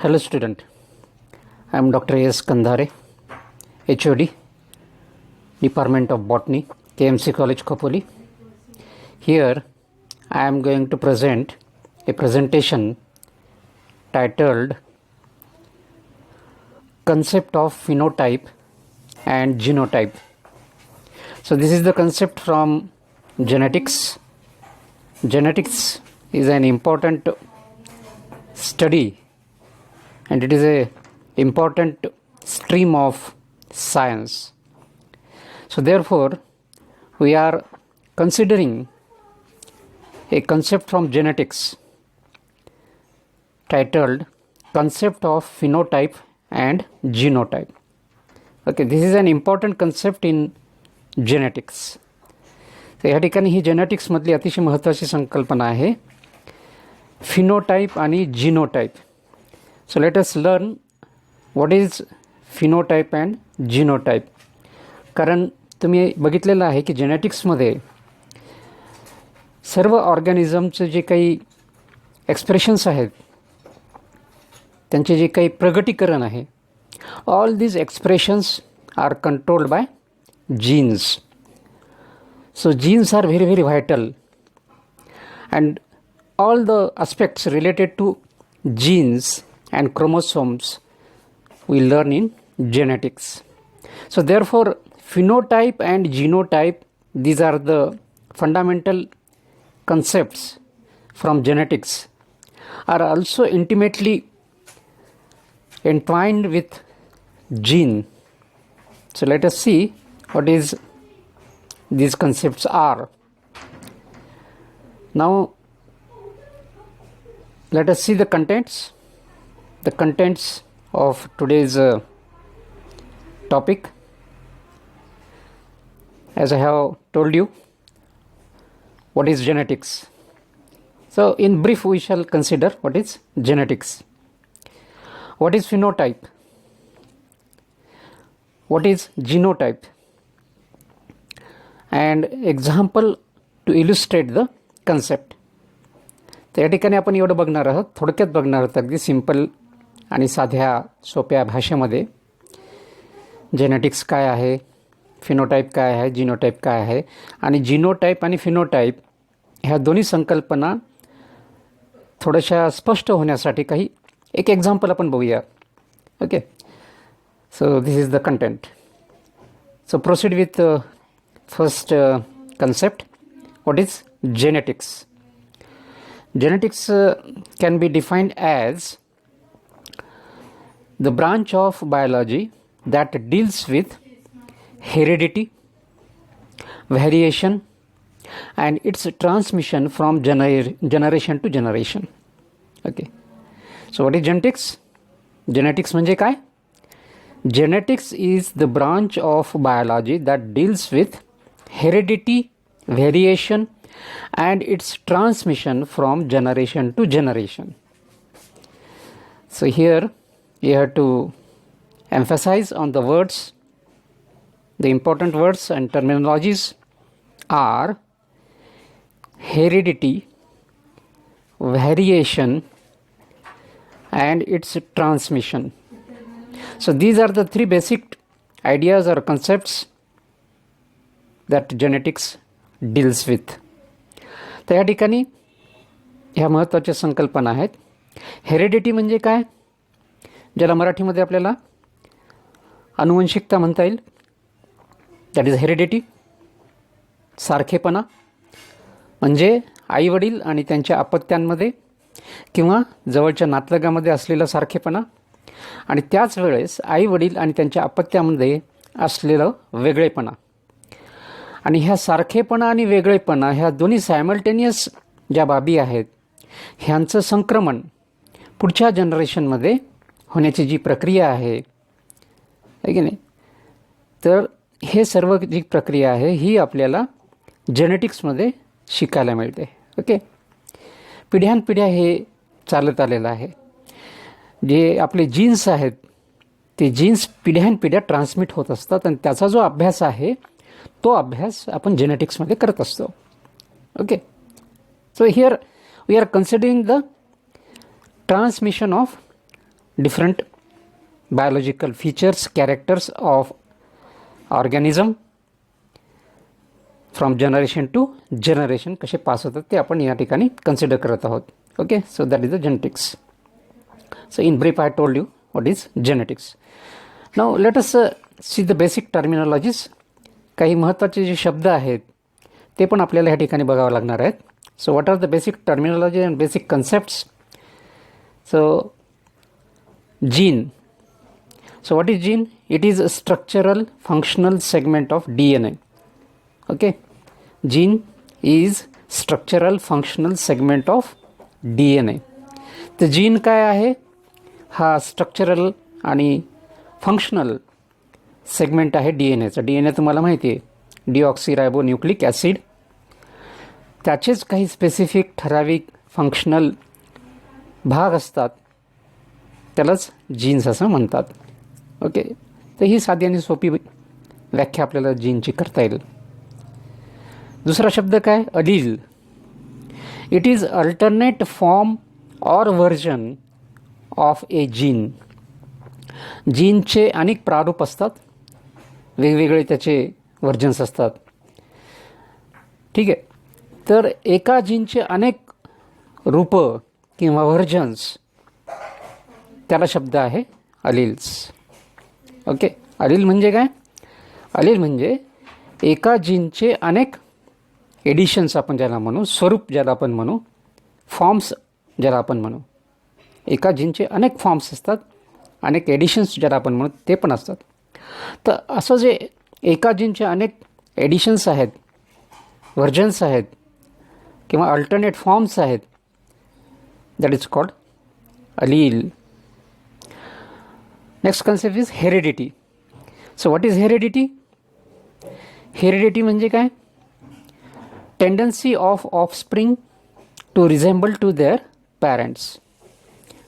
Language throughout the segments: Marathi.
Hello student, I am Dr. A.S. Kandhare, HOD, Department of Botany, KMC College, Khopoli. Here I am going to present a presentation titled Concept of Phenotype and Genotype. So this is the concept from genetics. Genetics is an important study and it is a important stream of science. So therefore we are considering a concept from genetics titled Concept of Phenotype and Genotype. Okay, this is an important concept in genetics. तर या ठिकाणी ही जेनेटिक्समधली अतिशय महत्त्वाची संकल्पना आहे फिनोटाइप आणि genotype. So let us learn what is phenotype and genotype. कारण तुम्ही बघितलेलं आहे की जेनेटिक्समध्ये सर्व ऑर्गॅनिझमचे जे काही एक्सप्रेशन्स आहेत त्यांचे जे काही प्रगटीकरण आहे all these expressions are controlled by genes. So genes are very very vital and all the aspects related to genes and chromosomes we learn in genetics. So therefore phenotype and genotype, these are the fundamental concepts from genetics, are also intimately entwined with gene. So let us see what is these concepts are. Now let us see the contents of today's topic. As I have told you, what is genetics? So in brief we shall consider what is genetics. What is phenotype? What is genotype? And example to illustrate the concept. तर या ठिकाणी आपण एवढं बघणार आहोत, थोडक्यात बघणार आहोत, अगदी सिंपल आणि साध्या सोप्या भाषेमध्ये जेनेटिक्स काय आहे, फिनोटाइप काय आहे, जीनोटाइप काय आहे आणि जीनोटाइप आणि फिनोटाइप ह्या दोन्ही संकल्पना थोड्याशा स्पष्ट होण्यासाठी काही एक एक्झाम्पल आपण बघूया. Okay, so this is the content. So proceed with first concept. What is genetics? Genetics can be defined as the branch of biology that deals with heredity, variation and its transmission from generation to generation. Okay, so what is genetics? Genetics म्हणजे काय? Genetics is the branch of biology that deals with heredity, variation and its transmission from generation to generation. So here you have to emphasize on the words. The important words and terminologies are heredity, variation and its transmission. So these are the three basic ideas or concepts that genetics deals with. तर या ठिकाणी ह्या महत्त्वाच्या संकल्पना आहेत. हेरिडिटी म्हणजे काय, ज्याला मराठीमध्ये आपल्याला अनुवंशिकता म्हणता येईल. That is heredity. सारखेपणा म्हणजे आईवडील आणि त्यांच्या अपत्यांमध्ये किंवा जवळच्या नातलगामध्ये असलेला सारखेपणा आणि त्याच वेळेस आईवडील आणि त्यांच्या अपत्यामध्ये असलेलं वेगळेपणा. आणि ह्या सारखेपणा आणि वेगळेपणा ह्या दोन्ही सायमल्टेनियस ज्या बाबी आहेत ह्यांचं संक्रमण पुढच्या जनरेशनमध्ये होण्याची जी प्रक्रिया आहे की नाही, तर हे सर्व जी प्रक्रिया आहे ही आपल्याला जेनेटिक्समध्ये शिकायला मिळते. ओके, पिढ्यानपिढ्या हे चालत आलेलं आहे. जे आपले जीन्स आहेत ते जीन्स पिढ्यानपिढ्या ट्रान्समिट होत असतात आणि त्याचा जो अभ्यास आहे तो अभ्यास आपण जेनेटिक्समध्ये करत असतो. Okay, so here we are considering the transmission of different biological features, characters of organism from generation to generation कसे पास होतात ते आपण या ठिकाणी कन्सिडर करत आहोत. Okay, so that is the genetics. So in brief I told you what is genetics. Now let us see the basic terminologies. काही महत्त्वाचे जे शब्द आहेत ते पण आपल्याला या ठिकाणी बघावं लागणार आहेत. So what are the basic terminology and basic concepts. So gene. So what is gene? It is a structural functional segment of DNA. Okay, gene is structural functional segment of DNA. तर जीन काय आहे? हा स्ट्रक्चरल आणि फंक्शनल सेगमेंट आहे डीएनएचा. डीएनए तुम्हाला माहिती आहे, डिऑक्सिरायबोन्यूक्लिक ॲसिड. त्याचेच काही स्पेसिफिक ठराविक फंक्शनल भाग असतात, त्यालाच जीन्स असं म्हणतात. ओके, तर ही साधी आणि सोपी व्याख्या आपल्याला जीनची करता येईल. दुसरा शब्द काय? Allele. It is alternate form or version of a gene. जीनचे अनेक प्रारूप असतात, वेगवेगळे त्याचे व्हर्जन्स असतात. ठीक आहे, तर एका जीनचे अनेक रूपं किंवा व्हर्जन्स, त्याला शब्द आहे अलील्स. ओके, अलील म्हणजे काय? अलील म्हणजे एका जीनचे अनेक एडिशन्स आपण ज्याला म्हणू, स्वरूप ज्याला आपण म्हणू, फॉर्म्स ज्याला आपण म्हणू. एका जीनचे अनेक फॉर्म्स असतात, अनेक एडिशन्स ज्याला आपण म्हणू ते पण असतात. तर असं जे एका जीनचे अनेक एडिशन्स आहेत, व्हर्जन्स आहेत किंवा अल्टरनेट फॉर्म्स आहेत, that is called allele. Next concept is heredity. So what is heredity? Heredity म्हणजे काय? Tendency of offspring to resemble to their parents.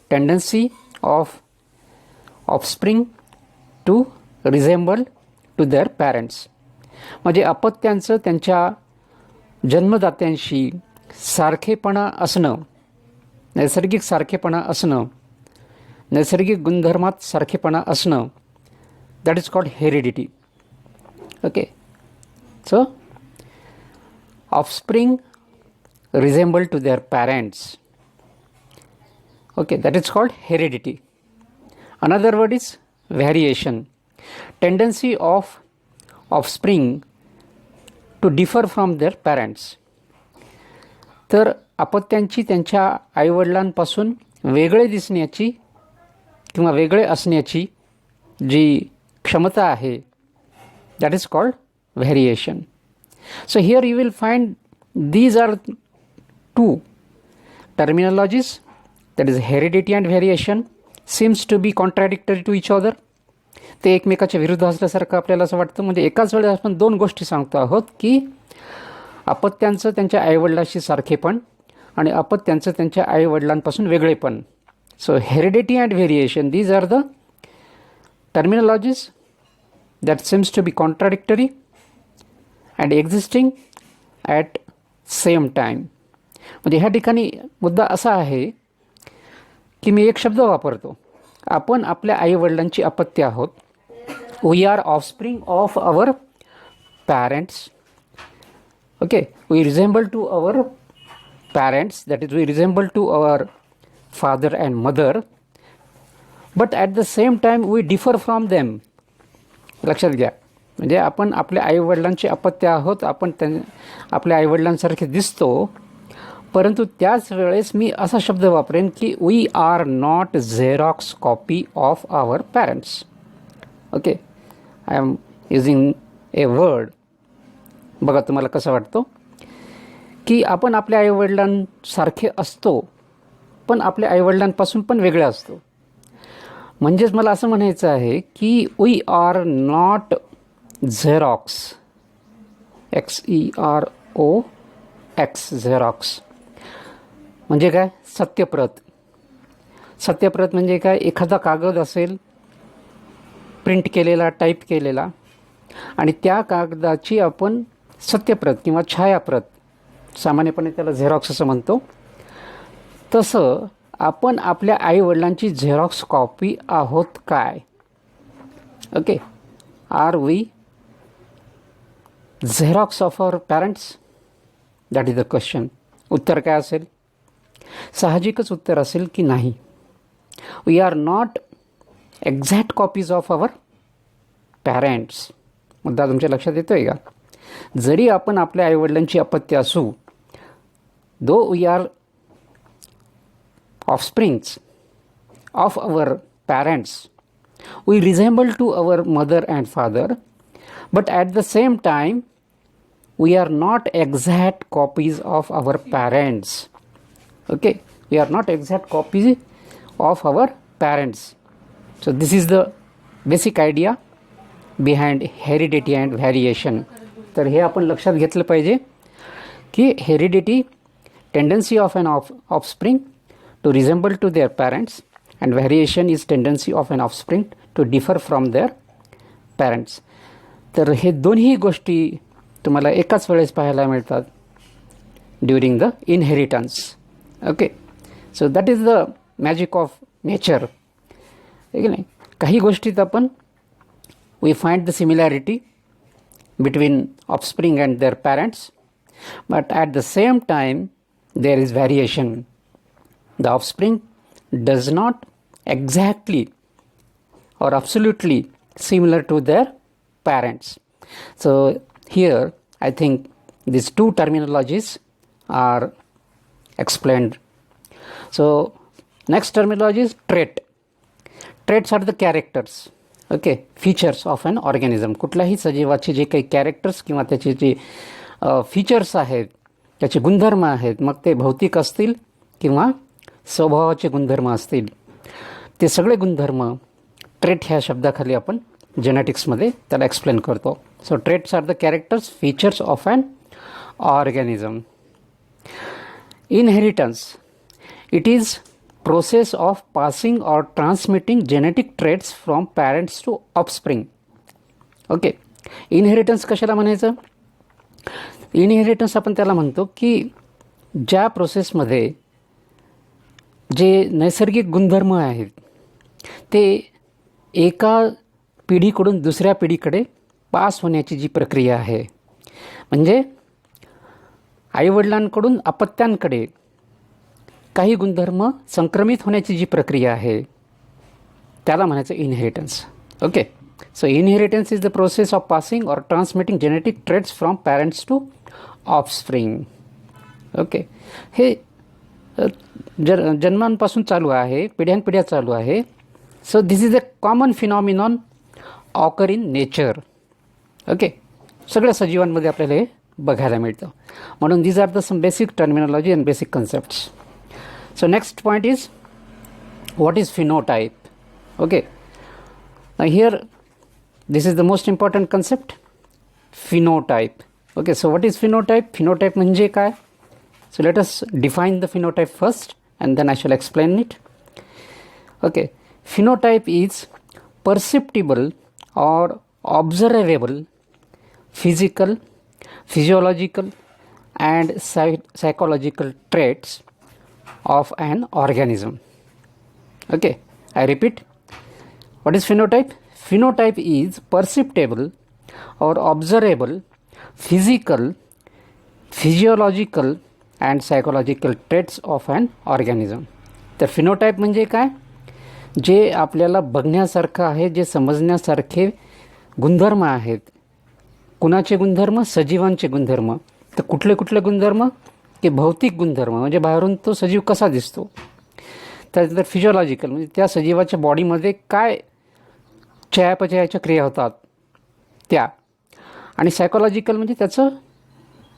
Tendency of offspring to resemble to their parents म्हणजे अपत्यांचं त्यांच्या जन्मदात्यांशी सारखेपणा असणं, नैसर्गिक सारखेपणा असणं, नैसर्गिक गुणधर्मात सारखेपणा असणं, that is called heredity. Okay, so offspring resemble to their parents. Okay, that is called heredity. Another word is variation. Tendency of offspring to differ from their parents. तर अपत्यांची त्यांच्या आईवडिलांपासून वेगळे दिसण्याची किंवा वेगळे असण्याची जी क्षमता आहे, that is called variation. So here you will find these are two terminologies, that is heredity and variation, seems to be contradictory to each other. ते एकमेकाच्या विरुद्ध असल्यासारखं आपल्याला असं वाटतं. म्हणजे एकाच वेळेस आपण दोन गोष्टी सांगतो आहोत, की अपत्यांचं त्यांच्या आईवडिलांशी सारखेपण आणि अपत्यांचं त्यांच्या आईवडिलांपासून वेगळेपण. So heredity and variation, these are the terminologies that seems to be contradictory and existing at same time. म्हणजे ह्या ठिकाणी मुद्दा असा आहे की मी एक शब्द वापरतो, आपण आपल्या आईवडिलांची अपत्य आहोत. We are offspring of our parents. Okay, we resemble to our parents, that is we resemble to our father and mother, but at the same time we differ from them. लक्षात घ्या, म्हणजे आपण आपल्या आईवडिलांचे अपत्य आहोत, आपण आपल्या आईवडिलांसारखे दिसतो, परंतु त्याच वेळेस मी असा शब्द वापरेन की we are not Xerox copy of our parents. Okay, I am using a word. बघा तुम्हाला कसं वाटतं की आपण आपल्या आईवडिलांसारखे असतो, पण आपल्या आईवडिलांपासून पण वेगळे असतो. म्हणजेच मला असं म्हणायचं आहे की we are not Xerox, XEROX, Xerox म्हणजे काय? सत्यप्रत. सत्यप्रत म्हणजे काय? एखादा कागद असेल प्रिंट केलेला, टाईप केलेला, आणि त्या कागदाची आपण सत्यप्रत किंवा छायाप्रत, सामान्यपणे त्याला झेरॉक्स असं म्हणतो. तसं आपण आपल्या आईवडिलांची झेरॉक्स कॉपी आहोत काय? Okay, are we Xerox of our parents? That is the question. उत्तर काय असेल? साहजिकच उत्तर असेल की नाही. We are not exact copies of our parents. मुद्दा तुमच्या लक्षात येतो आहे का? जरी आपण आपल्या आईवडिलांची अपत्य असू, though we are offsprings of our parents, we resemble to our mother and father, but at the same time we are not exact copies of our parents. Okay, we are not exact copies of our parents. So this is the basic idea behind heredity and variation. तर हे आपण लक्षात घेतलं पाहिजे की heredity, tendency of an offspring to resemble to their parents, and variation is tendency of an offspring to differ from their parents. तर हे दोन्ही गोष्टी तुम्हाला एकाच वेळेस पाहायला मिळतात during the inheritance. Okay, so that is the magic of nature. आहे की नाही? काही गोष्टीत आपण we find the similarity between offspring and their parents, but at the same time there is variation. The offspring does not exactly or absolutely similar to their parents. So here I think these two terminologies are explained. So next terminology is trait. Traits are the characters, okay, features of an organism. कुठल्याही सजीवाचे जे काही कॅरेक्टर्स किंवा त्याचे जे फीचर्स आहेत, त्याचे गुणधर्म आहेत, मग ते भौतिक असतील किंवा स्वभावाचे गुणधर्म असतील, ते सगळे गुणधर्म ट्रेट ह्या शब्दाखाली आपण जेनेटिक्समध्ये त्याला एक्सप्लेन करतो. So traits are the characters, features of an organism. Inheritance, it is process of passing or transmitting genetic traits from parents to offspring. Okay, inheritance कशाला म्हणायचं? इनहेरिटन्स आपण त्याला म्हणतो की ज्या प्रोसेसमध्ये जे नैसर्गिक गुणधर्म आहेत ते एका पिढीकडून दुसऱ्या पिढीकडे पास होण्याची जी प्रक्रिया आहे, म्हणजे आईवडिलांकडून अपत्यांकडे काही गुणधर्म संक्रमित होण्याची जी प्रक्रिया आहे, त्याला म्हणायचं inheritance. Okay, so inheritance is the process of passing or transmitting genetic traits from parents to offspring. Okay, हे जन्मांपासून चालू आहे, पिढ्यानपिढ्या चालू आहे. So this is a common phenomenon occur in nature. Okay, सगळ्या सजीवांमध्ये आपल्याला हे बघायला मिळतं. म्हणून these are the some basic terminology and basic concepts. So next point is what is phenotype. Okay, here this is the most important concept, phenotype. Okay, so what is phenotype? Phenotype म्हणजे काय? So let us define the phenotype first and then I shall explain it. Okay, phenotype is perceptible or observable physical, physiological and psychological traits of an organism. Okay, I repeat, what is phenotype? Phenotype is perceptible or observable physical, physiological and psychological traits of an organism. तर फिनोटाईप म्हणजे काय? जे आपल्याला बघण्यासारखं आहे, जे समजण्यासारखे गुणधर्म आहेत. कुणाचे गुणधर्म? सजीवांचे गुणधर्म. तर कुठले कुठले गुणधर्म? की भौतिक गुणधर्म, म्हणजे बाहेरून तो सजीव कसा दिसतो. त्यानंतर फिजिओलॉजिकल, म्हणजे त्या सजीवाच्या बॉडीमध्ये काय चयापचयाच्या क्रिया होतात त्या. आणि सायकोलॉजिकल म्हणजे त्याचं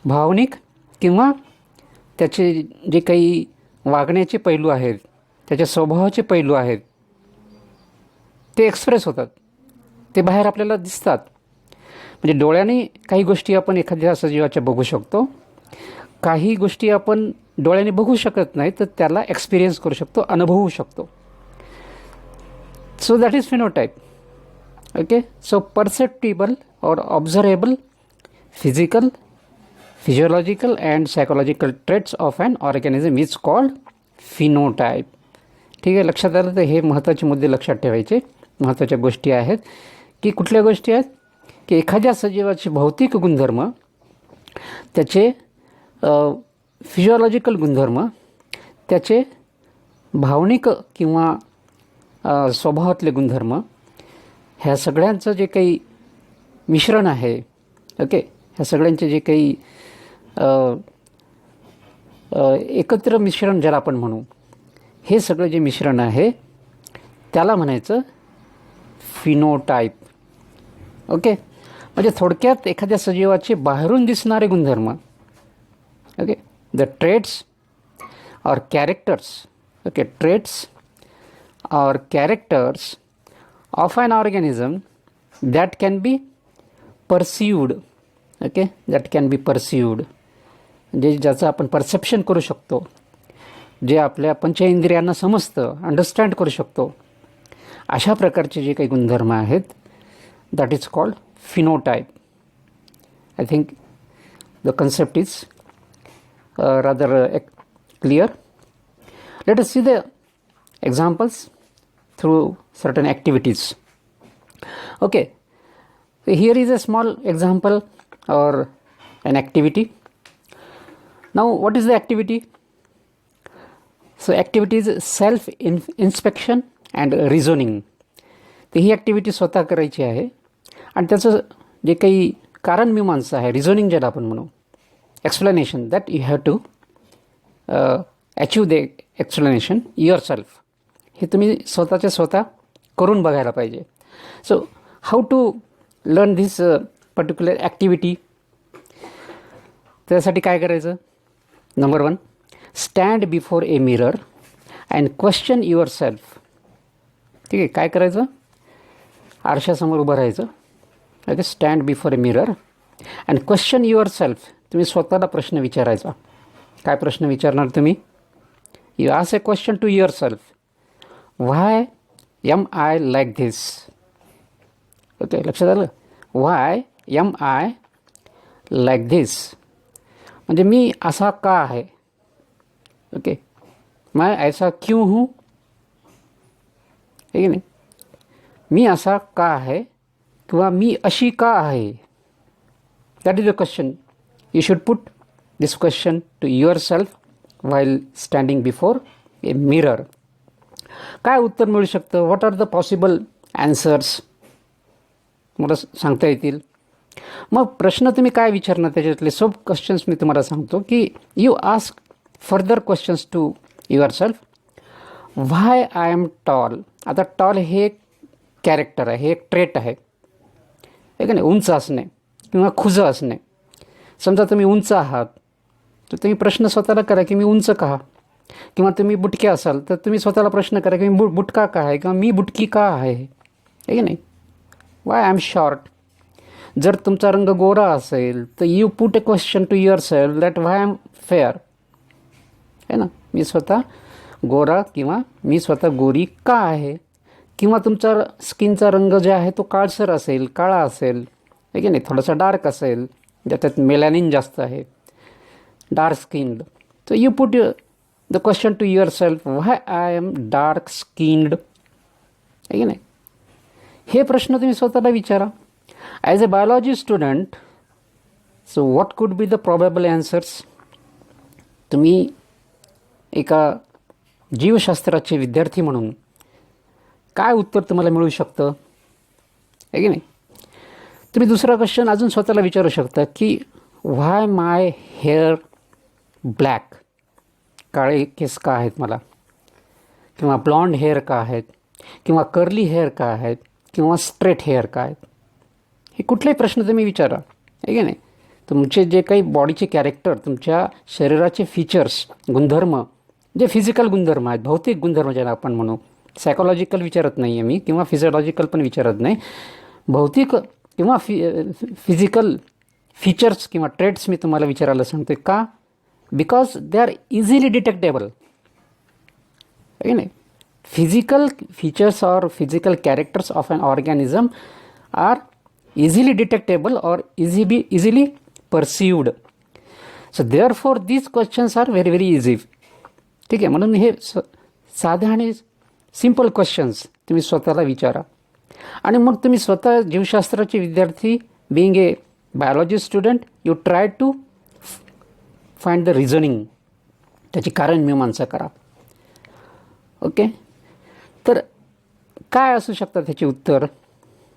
भावनिक किंवा त्याचे जे काही वागण्याचे पैलू आहेत, त्याच्या स्वभावाचे पैलू आहेत, ते एक्सप्रेस होतात, ते बाहेर आपल्याला दिसतात. म्हणजे डोळ्याने काही गोष्टी आपण एखाद्या सजीवाच्या बघू शकतो, काही गोष्टी आपण डोळ्याने बघू शकत नाही, तर त्याला एक्सपिरियन्स करू शकतो, अनुभवू शकतो. So that is phenotype. Okay, so perceptible और observable physical, physiological and psychological traits of an organism is called phenotype. ठीक आहे, लक्षात आलं. तर हे महत्त्वाचे मुद्दे लक्षात ठेवायचे, महत्त्वाच्या गोष्टी आहेत. की कुठल्या गोष्टी आहेत की एखाद्या सजीवाचे भौतिक गुणधर्म, त्याचे फिजिओलॉजिकल गुणधर्म, त्याचे भावनिक किंवा स्वभावातले गुणधर्म, ह्या सगळ्यांचं जे काही मिश्रण आहे, ओके, ह्या सगळ्यांचे जे काही एकत्र मिश्रण ज्याला आपण म्हणू, हे सगळं जे मिश्रण आहे त्याला म्हणायचं फिनोटाईप. ओके, म्हणजे थोडक्यात एखाद्या सजीवाचे बाहेरून दिसणारे गुणधर्म, ओके, द ट्रेट्स और कॅरेक्टर्स, ओके, ट्रेट्स और characters of an organism that can be perceived, okay, that can be perceived, म्हणजे ज्याचं आपण परसेप्शन करू शकतो, जे आपल्या पंचेंद्रियांना समजतं, अंडरस्टँड करू शकतो, अशा प्रकारचे जे काही गुणधर्म आहेत, that is called phenotype. I think the concept is rather clear. Let us see the examples through certain activities. Okay, so here is a small example or an activity. Now what is the activity? So activity is self inspection and reasoning. तर ही ॲक्टिव्हिटी स्वतः करायची आहे आणि त्याचं जे काही कारण मीमांसा आहे, रिझनिंग ज्याला आपण म्हणू, explanation, that you have to achieve the explanation yourself. हे तुम्ही स्वतःच्या स्वतः करून बघायला पाहिजे. So how to learn this particular activity? त्यासाठी काय करायचं? Number 1, stand before a mirror and question yourself. ठीक आहे, काय करायचं? आरशासमोर उभं राहायचं. Okay, stand before a mirror and question yourself. तुम्ही स्वतःला प्रश्न विचारायचा. काय प्रश्न विचारणार तुम्ही? You ask a question to yourself. Why am I like this? Okay, लक्षात आलं? Why am I like this म्हणजे मी असा का आहे. ओके, मैं ऐसा क्यों हूँ? है की नाही? मी असा का आहे किंवा मी अशी का आहे? That is the question. You should put this question to yourself while standing before a mirror. काय उत्तर मिळू शकतं? What are the possible answers मला सांगता येतील. मग प्रश्न तुम्ही काय विचारणार? त्याच्यातले सब क्वेश्चन्स मी तुम्हाला सांगतो की you ask further questions to yourself. Why I am tall. आता टॉल हे एक कॅरेक्टर आहे, हे एक ट्रेट आहे, हे का नाही? उंच असणे किंवा खुजं असणे. समजा तुम्ही उंच आहात तर तुम्ही प्रश्न स्वतःला करा की मी उंच का? किंवा तुम्ही बुटके असाल तर तुम्ही स्वतःला प्रश्न करा की मी बुटका का आहे किंवा मी बुटकी का आहे, है की नाही? Why I am short. जर तुमचा रंग गोरा असेल तर you put a question to yourself that why I am fair, है ना? मी स्वतः गोरा किंवा मी स्वतः गोरी का आहे? किंवा तुमचा स्किनचा रंग जे आहे तो काळसर असेल, काळा असेल, है की नाही? थोडासा डार्क असेल, ज्याच्यात मेलॅनिन जास्त आहे, dark skinned. So you put the question to yourself why I am dark skinned, आहे की नाही? हे प्रश्न तुम्ही स्वतःला विचारा. As a biology student, so what could be the probable answers? तुम्ही एका जीवशास्त्राचे विद्यार्थी म्हणून काय उत्तर तुम्हाला मिळू शकतं, आहे की नाही? तुम्ही दुसरा क्वेश्चन अजून स्वतःला विचारू शकता की व्हाय माय हेअर ब्लॅक. काळे केस का आहेत मला? किंवा ब्लॉन्ड हेअर का आहेत? किंवा कर्ली हेअर का आहेत? किंवा स्ट्रेट हेअर का आहेत? हे कुठलेही प्रश्न तुम्ही विचारा, आहे की नाही? तुमचे जे काही बॉडीचे कॅरेक्टर, तुमच्या शरीराचे फीचर्स, गुणधर्म, जे फिजिकल गुणधर्म आहेत, भौतिक गुणधर्म ज्याला आपण म्हणू, सायकोलॉजिकल विचारत नाही आहे मी किंवा फिजिओलॉजिकल पण विचारत नाही, भौतिक किंवा फिजिकल फीचर्स किंवा ट्रेट्स मी तुम्हाला विचारायला सांगतो. का? Because they are easily detectable, आहे नाही? फिजिकल फीचर्स और physical characters of an organism are easily detectable और easily perceived. So therefore these questions are very very easy. ठीक आहे, म्हणून हे साधे आणि सिम्पल क्वेश्चन्स तुम्ही स्वतःला विचारा. आणि मग तुम्ही स्वतः जीवशास्त्राचे विद्यार्थी, being a biology student, you try to find the reasoning, त्याची कारण मीमांसा करा. ओके, तर काय असू शकतात त्याचे उत्तर?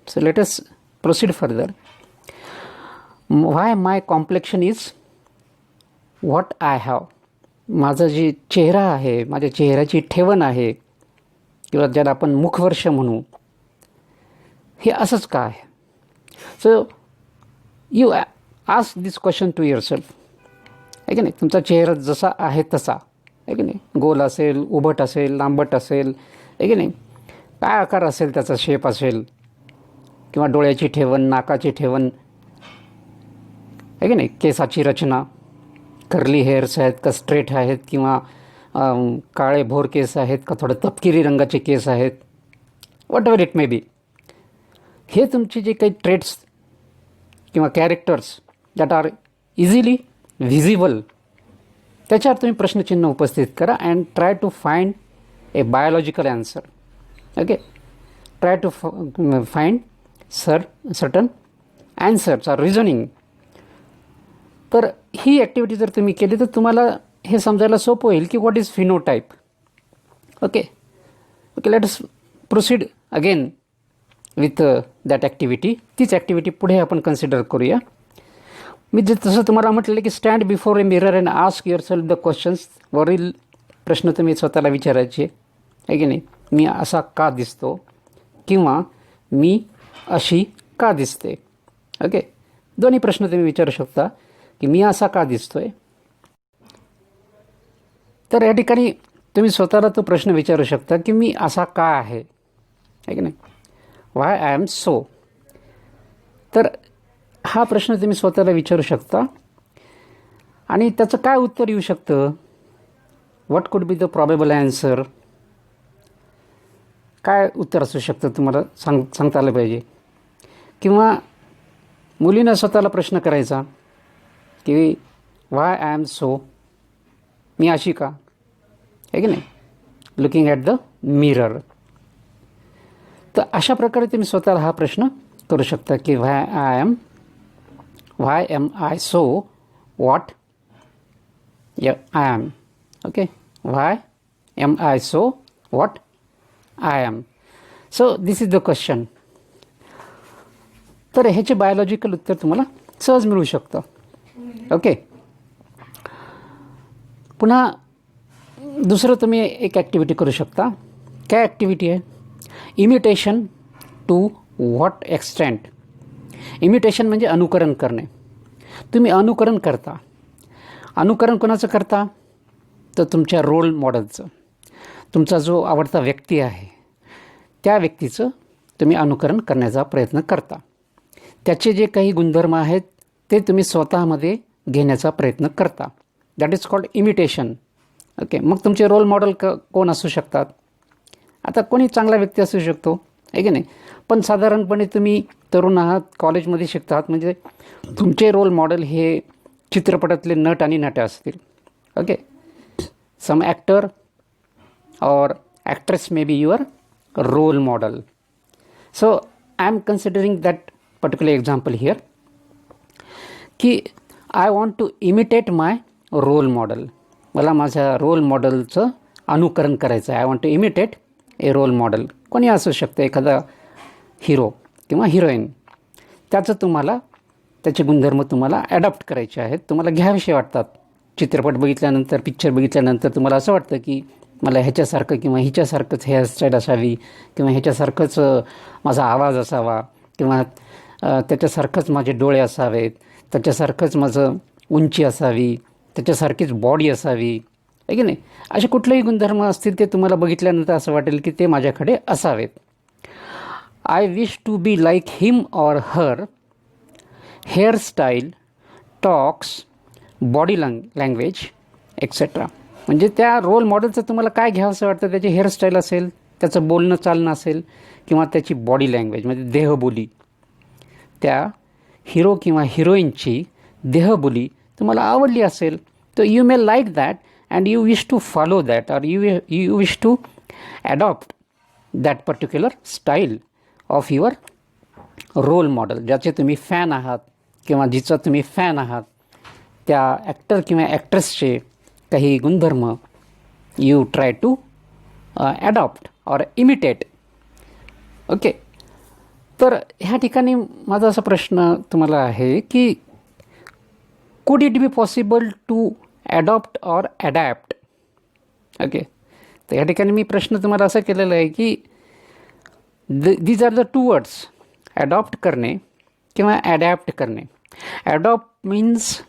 So let us proceed further. Why my complexion is what I have. माझा जे चेहरा आहे, माझ्या चेहऱ्याची ठेवण आहे, किंवा ज्याला आपण मुखवर्ष म्हणू, हे असंच का आहे? So you ask this question to yourself, आहे की नाही. तुमचा चेहरा जसा आहे तसा, आहे की नाही, गोल असेल, उभट असेल, लांबट असेल, आहे की नाही, काय आकार असेल, त्याचा शेप असेल, किंवा डोळ्याची ठेवण, नाकाची ठेवण, आहे की नाही, केसाची रचना, कर्ली हेअर्स आहेत का स्ट्रेट आहेत, किंवा काळे भोर केस आहेत का थोडं तपकिरी रंगाचे केस आहेत, whatever it may be. हे तुमचे जे काही ट्रेट्स किंवा characters that are easily visible, त्याच्यावर तुम्ही प्रश्नचिन्ह उपस्थित करा and try to find a biological answer. Okay, try to find certain answers or reasoning. तर ही ॲक्टिव्हिटी जर तुम्ही केली तर तुम्हाला हे समजायला सोपं होईल की what is phenotype. Okay okay, let us proceed again with that activity. तीच ॲक्टिव्हिटी पुढे आपण कन्सिडर करूया. मी जसं तुम्हाला म्हटलेलं की stand before a mirror and ask yourself the questions. वरील प्रश्न तुम्ही स्वतःला विचारायचे, आहे की नाही. मी असा का दिसतो, किंवा मी अशी का दिसते. ओके, दोन्ही प्रश्न तुम्ही विचारू शकता की मी असा का दिसतोय. तर या ठिकाणी तुम्ही स्वतःला तो प्रश्न विचारू शकता की मी असा का आहे की नाही, व्हाय आय एम सो. तर हा प्रश्न तुम्ही स्वतःला विचारू शकता आणि त्याचं काय उत्तर येऊ शकतं. What could be the probable answer. काय उत्तर असू शकतं तुम्हाला सांगता आलं पाहिजे. किंवा मुलीनं स्वतःला प्रश्न करायचा की व्हाय आय एम सो, मी अशी का, आहे की नाही, लुकिंग ॲट द मिरर. तर अशा प्रकारे तुम्ही स्वतःला हा प्रश्न करू शकता की why am I so what I am. Okay, why am I so what I am. So this is the question. तर ह्याचे बायोलॉजिकल उत्तर तुम्हाला सहज मिळू शकतं. ओके, पुन्हा दुसरं तुम्ही एक ॲक्टिव्हिटी करू शकता. काय ॲक्टिव्हिटी आहे? Imitation to what extent. Imitation म्हणजे अनुकरण करणे. तुम्ही अनुकरण करता. अनुकरण कोणाचं करता? तर तुमच्या रोल मॉडेलचं. तुमचा जो आवडता व्यक्ती आहे त्या व्यक्तीचं तुम्ही अनुकरण करण्याचा प्रयत्न करता. त्याचे जे काही गुणधर्म आहेत ते तुम्ही स्वतःमध्ये घेण्याचा प्रयत्न करता. That is called imitation. Okay, मग तुमचे रोल मॉडेल कोण असू शकतात? आता कोणी चांगला व्यक्ती असू शकतो, आहे की नाही. पण साधारणपणे तुम्ही तरुण आहात, कॉलेजमध्ये शिकतात, म्हणजे तुमचे रोल मॉडेल हे चित्रपटातले नट आणि नट्या असतील. ओके, सम ॲक्टर और actress may be your role model. So I am considering that particular example here की I want to imitate my role model. मला माझ्या रोल मॉडेलचं अनुकरण करायचं आहे. I want to imitate a role model. कोणी असू शकतं, एखादा हिरो किंवा हिरोईन. त्याचे गुणधर्म तुम्हाला ॲडॉप्ट करायचे आहेत, तुम्हाला घ्याविषयी वाटतात. चित्रपट बघितल्यानंतर, पिक्चर बघितल्यानंतर तुम्हाला असं वाटतं की मला ह्याच्यासारखं किंवा हिच्यासारखंच हेअरस्टाईल असावी, किंवा ह्याच्यासारखंच माझा आवाज असावा, किंवा त्याच्यासारखंच माझे डोळे असावेत, त्याच्यासारखंच माझं उंची असावी, त्याच्यासारखीच बॉडी असावी, आहे की नाही. असे कुठलेही गुणधर्म असतील ते तुम्हाला बघितल्यानंतर असं वाटेल की ते माझ्याकडे असावेत. I wish to be like him or her. Hairstyle, talks, body language etcetera. म्हणजे त्या रोल मॉडेलचं तुम्हाला काय घ्यावंसं वाटतं? त्याची हेअरस्टाईल असेल, त्याचं बोलणं चालणं असेल, किंवा त्याची बॉडी लँग्वेज म्हणजे देहबोली. त्या हिरो किंवा हिरोईनची देहबोली तुम्हाला आवडली असेल तर you may like that and you wish to follow that, or you wish to adopt that particular style of your role model. ज्याचे तुम्ही फॅन आहात किंवा जिचा तुम्ही फॅन आहात त्या ॲक्टर किंवा ॲक्ट्रेसचे काही गुणधर्म you try to adopt or imitate. Okay, तर ह्या ठिकाणी माझा असा प्रश्न तुम्हाला आहे की could it be possible to adopt or adapt. Okay, तर या ठिकाणी मी प्रश्न तुम्हाला असा केलेला आहे की these are the two words, adopt करणे किंवा ॲडॅप्ट करणे. ॲडॉप्ट मीन्स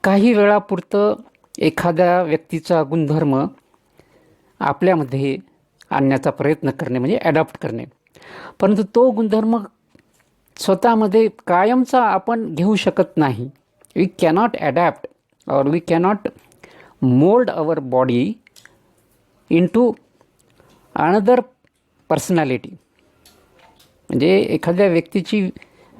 काही वेळापुरतं एखाद्या व्यक्तीचा गुणधर्म आपल्यामध्ये आणण्याचा प्रयत्न करणे म्हणजे ॲडॉप्ट करणे. परंतु तो गुणधर्म स्वतःमध्ये कायमचा आपण घेऊ शकत नाही. वी कॅनॉट ॲडॅप्ट और we cannot mould our body into another personality. म्हणजे एखाद्या व्यक्तीची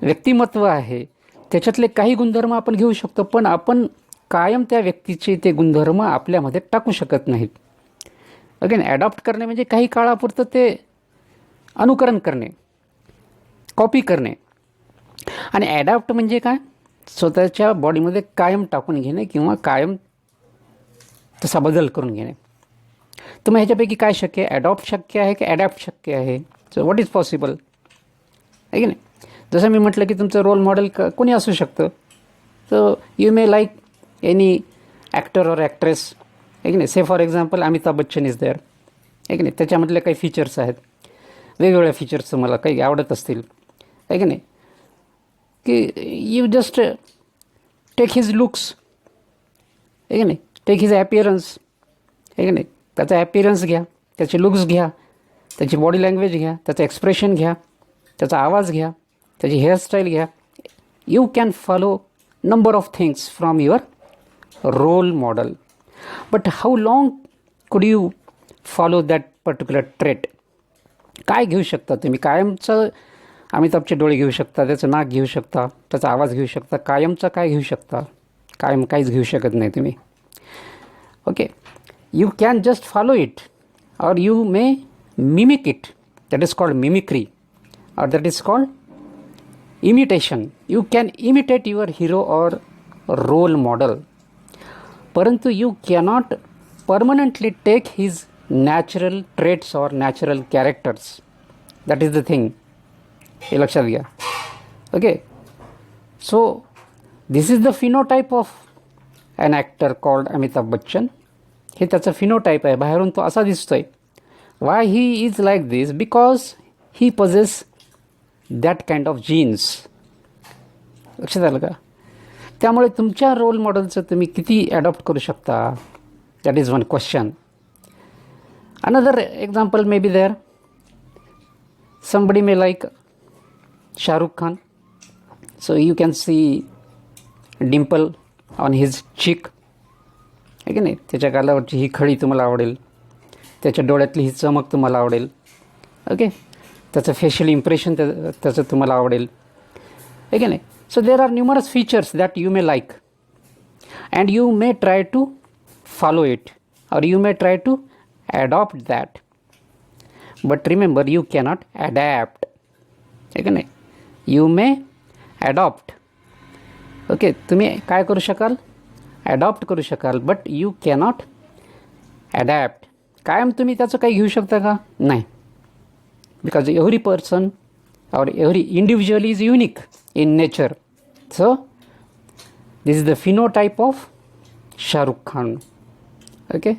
व्यक्तिमत्व आहे त्याच्यातले काही गुणधर्म आपण घेऊ शकतो, पण आपण कायम त्या व्यक्तीचे ते गुणधर्म आपल्यामध्ये टाकू शकत नाहीत. अगेन ॲडॉप्ट करणे म्हणजे काही काळापुरतं ते अनुकरण करणे, कॉपी करणे. आणि ॲडॉप्ट म्हणजे काय, स्वतःच्या बॉडीमध्ये कायम टाकून घेणे किंवा कायम तसा बदल करून घेणे. तर मग ह्याच्यापैकी काय शक्य आहे, ॲडॉप्ट शक्य आहे की ॲडॅप्ट शक्य आहे. सो व्हॉट इज पॉसिबल आहे की नाही. जसं मी म्हटलं की तुमचं रोल मॉडेल कोणी असू शकतं. So you may like any actor or actress आहे की नाही. Say for example Amitabh Bachchan is there आहे की नाही. त्याच्यामधले काही फीचर्स आहेत, वेगवेगळ्या फीचर्स तुम्हाला काही आवडत असतील आहे की नाही, की you just take his looks आहे की नाही, टेक हिज ॲपिअरन्स आहे की नाही. त्याचा ॲपिअरन्स घ्या, त्याचे लुक्स घ्या, त्याची बॉडी लँग्वेज घ्या, त्याचं एक्सप्रेशन घ्या, त्याचा आवाज घ्या, त्याची हेअरस्टाईल घ्या. You can follow number of things from your role model. But how long could you follow that particular trait. काय घेऊ शकता तुम्ही कायमचं. अमिताभचे डोळे घेऊ शकता, त्याचं नाक घेऊ शकता, त्याचा आवाज घेऊ शकता. कायमचा काय घेऊ शकता, कायम काहीच घेऊ शकत नाही तुम्ही. Okay, you can just follow it और you may mimic it. That is called mimicry or that is called imitation. You can imitate your hero or role model, परंतु you cannot permanently take his natural traits or natural characters. That is the thing. हे लक्षात घ्या. Okay, so this is the phenotype of an actor called Amitabh Bachchan. हे त्याचं फिनोटाईप आहे, बाहेरून तो असा दिसतोय. Why he is like this? Because he possesses that kind of genes. लक्षात आलं का. त्यामुळे तुमच्या रोल मॉडेलचं तुम्ही किती ॲडॉप्ट करू शकता, that is one question. Another example may be there, somebody may like Shahrukh Khan. So you can see dimple on his cheek आहे की नाही. त्याच्या गालावरची ही खळी तुम्हाला आवडेल, त्याच्या डोळ्यातली ही चमक तुम्हाला आवडेल. ओके, त्याचं फेशियल इम्प्रेशन त्याचं तुम्हाला आवडेल आहे की नाही. So there are numerous features that you may like and you may try to follow it और you may try to adopt that. But remember you cannot adapt आहे की नाही. You may adopt. ओके, तुम्ही काय करू शकाल, ॲडॉप्ट करू शकाल, बट यू कॅनॉट ॲडॅप्ट. कायम तुम्ही त्याचं काही घेऊ शकता का, नाही. Because every person or every individual is unique in nature. So this is the phenotype of Shah Rukh Khan. Okay,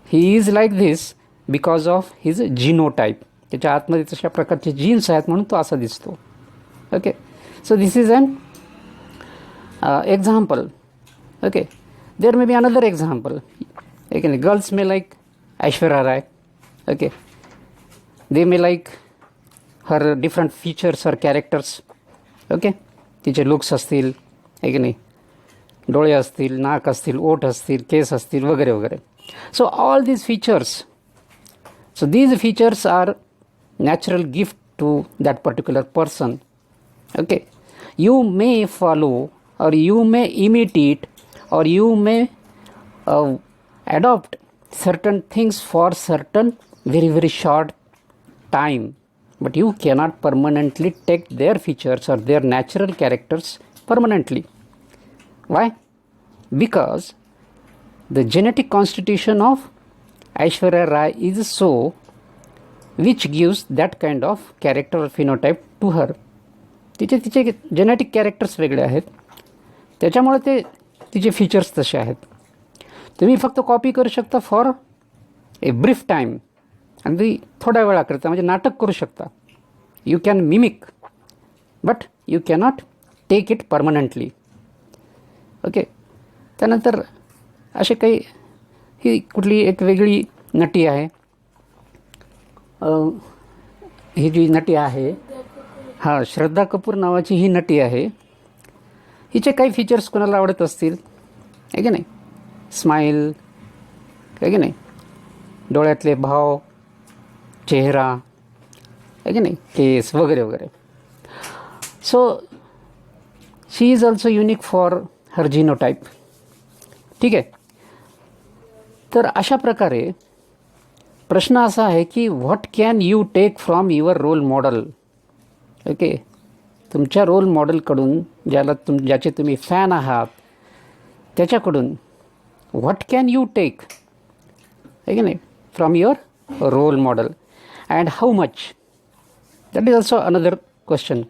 he is like this because of his genotype. त्याच्या आतमध्ये तशा प्रकारचे जीन्स आहेत म्हणून तो असा दिसतो. Okay, so this is an example. Okay, there may be another example. Okay, girls may like Aishwarya Rai. Okay, they may like her different features her characters. Okay, तिचे लुक्स असतील आहे की नाही, डोळे असतील, नाक असतील, ओठ असतील, केस असतील वगैरे वगैरे. So all these features, so these features are natural gift to that particular person. Okay, you may follow और यू मे इमिटेट और you may adopt certain things for certain very very short time, but you cannot permanently take their features or their natural characters permanently. Why? Because the genetic constitution of Aishwarya Rai is so, which gives that kind of character or phenotype to her. तिचे जेनेटिक कॅरेक्टर्स वेगळे आहेत, त्याच्यामुळे ते तिचे फीचर्स तसे आहेत. तुम्ही फक्त कॉपी करू शकता फॉर ए ब्रीफ टाईम आणि ती थोड्या वेळाकरता म्हणजे नाटक करू शकता. You can mimic but you cannot take it permanently. Okay. त्यानंतर असे काही ही कुठली एक वेगळी नटी आहे, ही जी नटी आहे हां श्रद्धा कपूर नावाची ही नटी आहे. हिचे काही फीचर्स कोणाला आवडत असतील आहे की नाही. स्माईल आहे की नाही, डोळ्यातले भाव, चेहरा आहे की नाही, केस वगैरे वगैरे. So she is also unique for her genotype. ठीक आहे. तर अशा प्रकारे प्रश्न असा आहे की what can you take from your role model. Okay. तुमच्या रोल मॉडेलकडून ज्याचे तुम्ही फॅन आहात त्याच्याकडून व्हॉट कॅन यू टेक आहे की नाही from your role model and how much. That is also another question.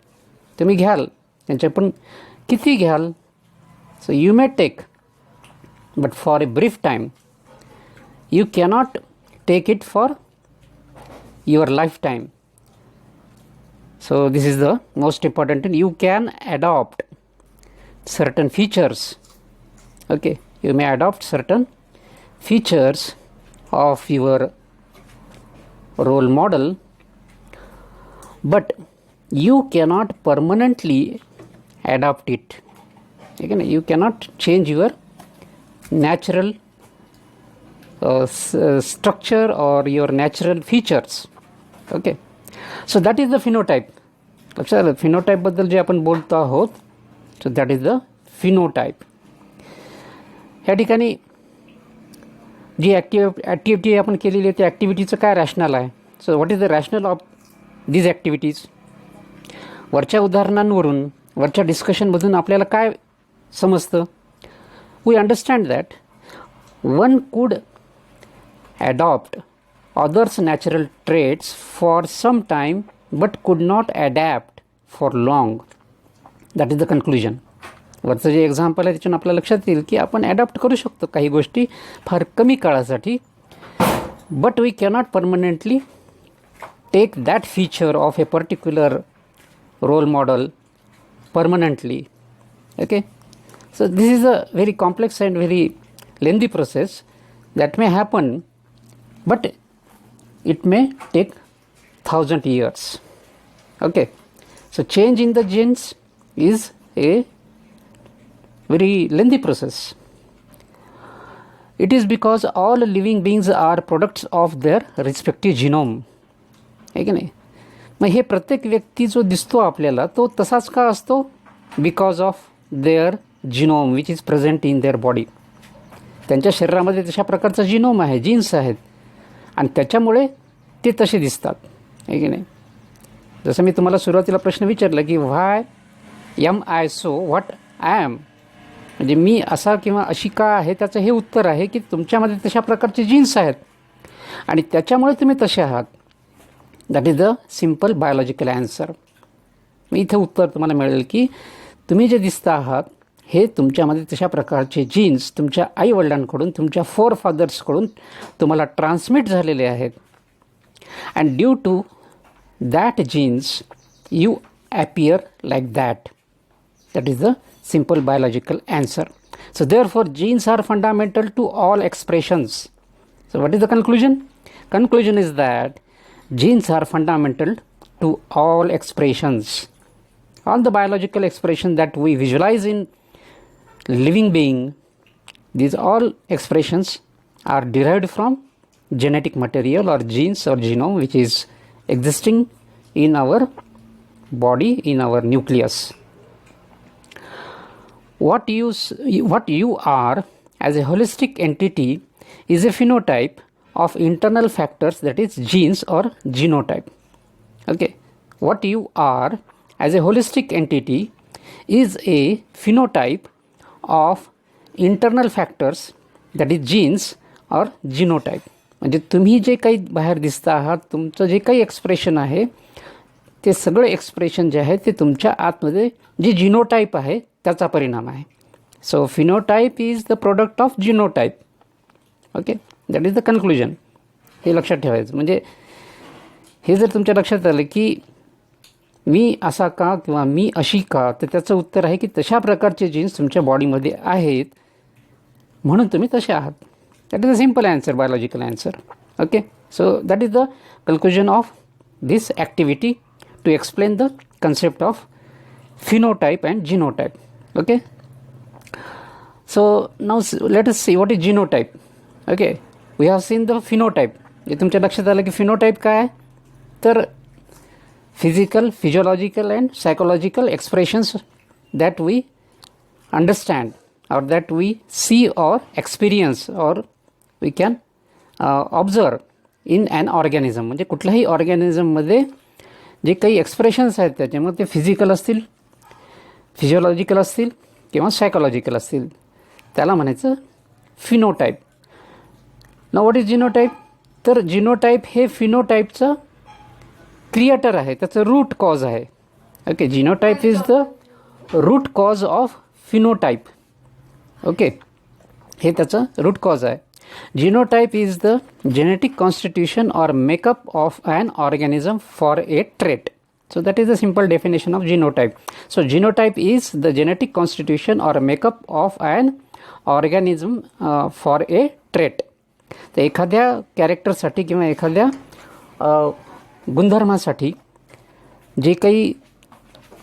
तुम्ही घ्याल त्यांच्या पण किती घ्याल. So you may take but for a brief time. You cannot take it for your lifetime. So this is the most important thing. You can adopt certain features. Okay, you may adopt certain features of your role model, but you cannot permanently adopt it. Again, you cannot change your natural structure or your natural features. Okay, so that is the phenotype. लक्षात आलं फिनोटाईप बद्दल जे आपण बोलतो आहोत. So that is the phenotype. ह्या ठिकाणी जी ॲक्टिव्हिटी आपण केलेली आहे त्या ॲक्टिव्हिटीचं काय रॅशनल आहे. So what is the rational of these activities. वरच्या उदाहरणांवरून वरच्या डिस्कशनमधून आपल्याला काय समजतं. वी अंडरस्टँड दॅट वन कुड adopt others' natural traits for some time but could not adapt for long. That is the conclusion. वरचं जे एक्झाम्पल आहे त्याच्यानं आपल्या लक्षात येईल की आपण ॲडॉप्ट करू शकतो काही गोष्टी फार कमी काळासाठी, but we cannot permanently take that feature of a particular role model permanently. Okay. So this is a very complex and very lengthy process that may happen, but it may take 1,000 years. Okay, so change in the genes is a very lengthy process. It is because all living beings are products of their respective genome. है की नाही. मग हे प्रत्येक व्यक्ती जो दिसतो आपल्याला तो तसाच का असतो. Because of their genome which is present in their body. त्यांच्या शरीरामध्ये तशा प्रकारचा जिनोम आहे, जीन्स आहेत आणि त्याच्यामुळे ते तसे दिसतात. आहे की नाही. जसं मी तुम्हाला सुरुवातीला प्रश्न विचारला की why am I so what I am, म्हणजे मी असा किंवा अशी का आहे त्याचं हे उत्तर आहे की तुमच्यामध्ये तशा प्रकारचे जीन्स आहेत आणि त्याच्यामुळे तुम्ही तसे आहात. That is the simple biological answer. मी इथं उत्तर तुम्हाला मिळेल की तुम्ही जे दिसता आहात हे तुमच्यामध्ये तशा प्रकारचे जीन्स तुमच्या आईवडिलांकडून तुमच्या फोरफादर्सकडून तुम्हाला ट्रान्समिट झालेले आहेत. And due to that genes you appear like that. That is the simple biological answer. So therefore genes are fundamental to all expressions. So what is the conclusion? Conclusion is that genes are fundamental to all expressions. All the biological expressions that we visualize in living being, these all expressions are derived from genetic material or genes or genome which is existing in our body, in our nucleus. What you are as a holistic entity is a phenotype of internal factors, that is genes or genotype. Okay, what you are as a holistic entity is a phenotype of internal factors, that is genes or genotype. म्हणजे तुम्ही जे काही बाहेर दिसता आहात, तुमचं जे काही एक्सप्रेशन आहे ते सगळे एक्सप्रेशन जे आहे ते तुमच्या आतमध्ये जे जिनोटाईप आहे त्याचा परिणाम आहे. So phenotype is the product of genotype. Okay, that is the conclusion. हे लक्षात ठेवायचं. म्हणजे हे जर तुमच्या लक्षात आलं की मी असा का किंवा मी अशी का, तर त्याचं उत्तर आहे की तशा प्रकारचे जीन्स तुमच्या बॉडीमध्ये आहेत म्हणून तुम्ही तसे आहात. That is a simple answer, biological answer. Okay, so that is the conclusion of this activity to explain the concept of phenotype and genotype. Okay, so now let us see what is genotype. Okay, we have seen the phenotype. जे तुमच्या लक्षात आलं की फिनोटाईप काय आहे, तर physical, physiological and psychological expressions that we understand और दॅट वी सी और एक्सपिरियन्स और we can observe in an organism. म्हणजे कुठल्याही ऑर्गॅनिझममध्ये जे काही एक्सप्रेशन्स आहेत त्याच्यामध्ये ते फिजिकल असतील, फिजिओलॉजिकल असतील किंवा सायकोलॉजिकल असतील, त्याला म्हणायचं phenotype. Now what is genotype? तर जिनोटाईप हे फिनोटाईपचं क्रिएटर आहे, त्याचं रूट कॉज आहे. Okay, genotype is the root cause of phenotype. Okay, हे त्याचं रूट कॉज आहे. Genotype is the genetic constitution और makeup of an organism for a trait. So that is the simple definition of genotype. So genotype is the genetic constitution or makeup of an organism for a trait. तर एखाद्या कॅरेक्टरसाठी किंवा एखाद्या गुणधर्मासाठी जे काही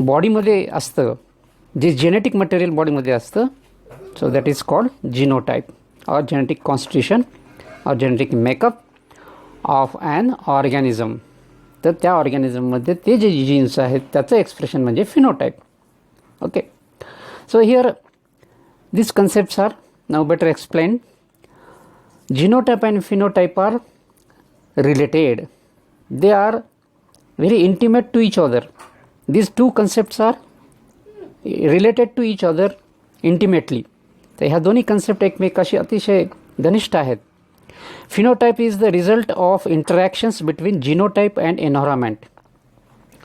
बॉडीमध्ये असतं, जे जेनेटिक मटेरियल बॉडीमध्ये असतं, so that is called genotype और जेनेटिक कॉन्स्टिट्यूशन और genetic makeup of an organism. तर त्या ऑर्गॅनिझममध्ये ते जे जीन्स आहेत त्याचं एक्सप्रेशन म्हणजे phenotype. Okay, so here this concepts are now better explain. Genotype and phenotype are related. They are very intimate to each other. these two concepts are related to each other intimately. तर ह्या दोन्ही कन्सेप्ट एकमेकाशी अतिशय घनिष्ठ आहेत. Phenotype is the result of interactions between genotype and environment.